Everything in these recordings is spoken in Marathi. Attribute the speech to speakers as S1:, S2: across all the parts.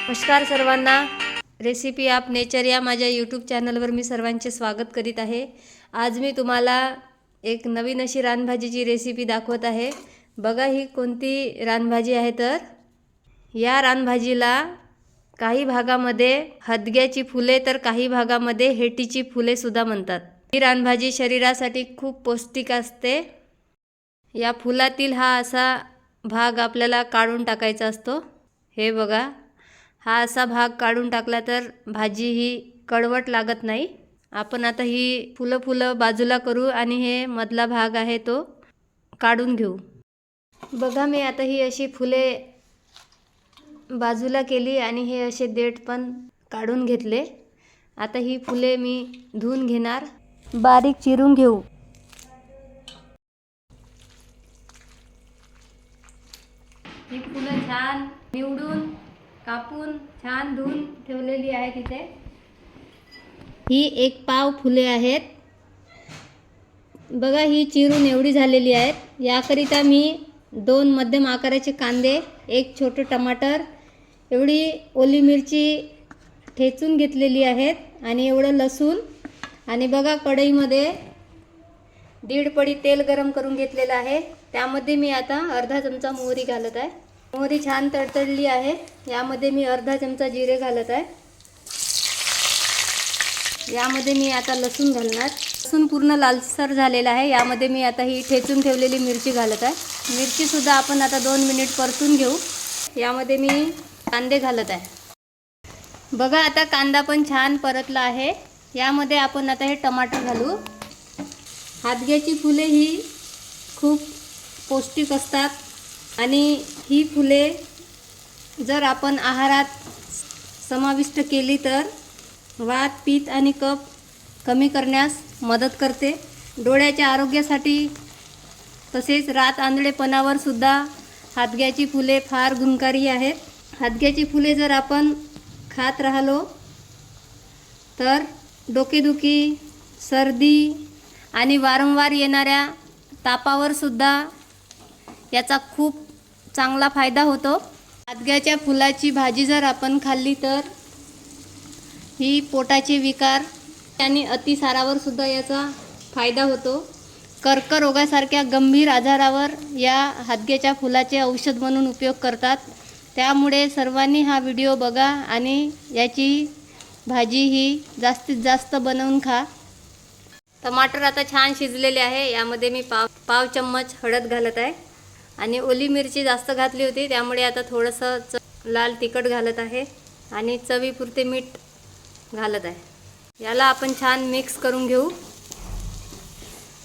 S1: नमस्कार सर्वांना। रेसिपी आप नेचर या माझ्या यूट्यूब चॅनलवर मी सर्वांचे स्वागत करीत आहे। आज मी तुम्हाला एक नवीन अशी रानभाजीची रेसिपी दाखवत आहे। बघा ही कोणती रानभाजी आहे तर या रानभाजीला काही भागामध्ये हदग्याची फुले तर काही भागामध्ये हेटीची फुले सुद्धा म्हणतात। ही रानभाजी शरीरासाठी खूप पौष्टिक असते। या फुलातील हा असा भाग आपल्याला काढून टाकायचा असतो। हे बघा, हा असा भाग काढून टाकला तर भाजी ही कडवट लागत नाही। आपण आता ही फुलं बाजूला करू आणि हे मधला भाग आहे तो काढून घेऊ। बघा मी आता ही अशी फुले बाजूला केली आणि हे असे देठ पण काढून घेतले। आता ही फुले मी धुवून घेणार, बारीक चिरून घेऊ। ही फुलं छान निवडून कापून छान धुवून ठेवलेली आहे तिथे। ही एक पाव फुले आहेत। बघा ही चिरून एवढी झालेली आहेत। याकरिता मी 2 मध्यम आकाराचे कांदे, 1 छोटे टमाटर, एवढी ओली मिरची ठेचून घेतलेली आहेत आणि एवढं लसूण। आणि बघा कढईमध्ये 1.5 पडी तेल गरम करून घेतलेलं आहे। त्यामध्ये मी आता अर्धा चमचा मोहरी घालत आहे। मोहरी छान तडतडली आहे। यामध्ये मी अर्धा चमचा जिरे घालत आहे। यामध्ये मी आता लसूण घालणार। लसूण पूर्ण लालसर झालेला आहे। यामध्ये मी आता ही ठेचून ठेवलेली मिरची घालत आहे। मिरची सुद्धा आपण आता 2 मिनिट परतून घेऊ। यामध्ये मी कांदे घालत आहे। बघा आता कांदा पण छान परतला आहे। यामध्ये आपण आता हे टमाटर घालू। हादग्याची फुले ही खूप पौष्टिक असतात आणि ही फुले जर आपण आहारात समाविष्ट केली तर वात, पित्त आणि कफ कमी करण्यास मदत करते। डोळ्याच्या आरोग्यासाठी तसेच रात आंधळेपणावर सुद्धा हादग्याची फुले फार गुणकारी आहेत। हादग्याची फुले जर आपण खात राहिलो तर डोकेदुखी, सर्दी आणि वारंवार येणाऱ्या तापावर सुद्धा याचा खूप चांगला फायदा होतो। हादग्याच्या फुलाची भाजी जर आपण खाल्ली तर ही पोटाचे विकार आणि अतिसारावर सुद्धा याचा फायदा होतो। कर्करोगासारख्या गंभीर आजारावर या हादग्याच्या फुलाचे औषध म्हणून उपयोग करतात। त्यामुळे सर्वांनी हा व्हिडिओ बघा आणि याची भाजी ही जास्तीत जास्त बनवून खा। टमाटर आता छान शिजलेले आहे। यामध्ये मी पाव चम्मच हळद घालत आहे आणि ओली मिरची जास्त घातली होती त्यामुळे आता थोडंसं लाल तिखट घालत आहे आणि चवीपुरते मीठ घालत आहे। याला आपण छान मिक्स करून घेऊ।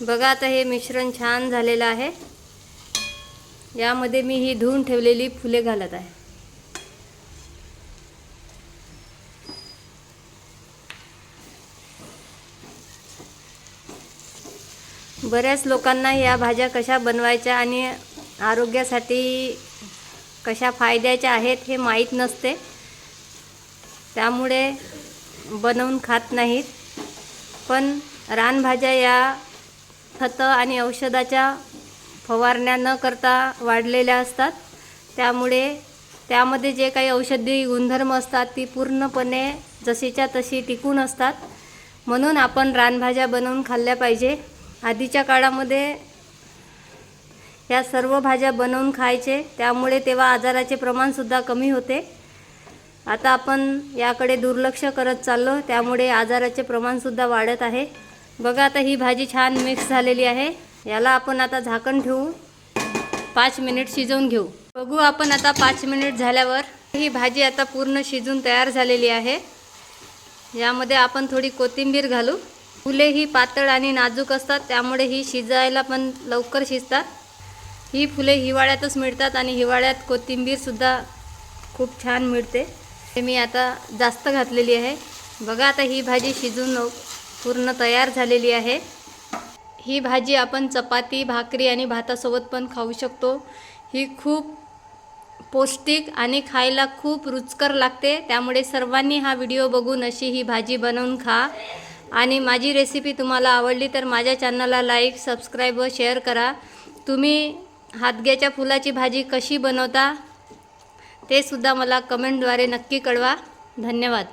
S1: बघा आता हे मिश्रण छान झालेलं आहे। यामध्ये मी ही धुवून ठेवलेली फुले घालत आहे। बऱ्याच लोकांना या भाज्या कशा बनवायच्या आणि आरोग्यासाठी कशा फायद्याच्या आहेत हे माहीत नसते, त्यामुळे बनवून खात नाहीत। पण रानभाज्या या खतं आणि औषधाच्या फवारण्या न करता वाढलेल्या असतात। त्यामुळे त्यामध्ये जे काही औषधी गुणधर्म असतात ती पूर्णपणे जशीच्या तशी टिकून असतात। म्हणून आपण रानभाज्या बनवून खाल्ल्या पाहिजे। आधीच्या काळामध्ये या सर्व भाज्या बनवून खायचे, त्यामुळे तेव्हा आजाराचे प्रमाण सुद्धा कमी होते। आता आपण याकडे दुर्लक्ष करत चाललो, त्यामुळे आजाराचे प्रमाण सुद्धा वाढत आहे। बघा आता ही भाजी छान मिक्स झालेली आहे। याला आपण आता झाकण ठेवू 5 मिनिट शिजवून घेऊ। बघू आपण आता 5 मिनिट झाल्यावर ही भाजी आता पूर्ण शिजून तयार झालेली आहे। यामध्ये आपण थोडी कोथिंबीर घालू। फुले ही पातळ आणि नाजूक असतात, त्यामुळे ही शिजायला पण लवकर शिजतात। ही फुले हिवाळ्यातच मिळतात आणि हिवाळ्यात कोथिंबीर सुद्धा खूप छान मिळते। हे मी आता जास्त घातलेली आहे। बघा आता ही भाजी शिजून पूर्ण तयार झालेली आहे। ही भाजी आपण चपाती, भाकरी आणि भातासोबत पण खाऊ शकतो। ही खूप पौष्टिक आणि खायला खूप रुचकर लागते। त्यामुळे सर्वांनी हा व्हिडिओ बघून अशी ही भाजी बनवून खा। आणि माझी रेसिपी तुम्हाला आवडली तर माझ्या चॅनलला लाईक, सबस्क्राईब व शेअर करा। तुम्ही हादग्याच्या फुलाची भाजी कशी बनवता ते सुद्धा मला कमेंटद्वारे नक्की कळवा. धन्यवाद.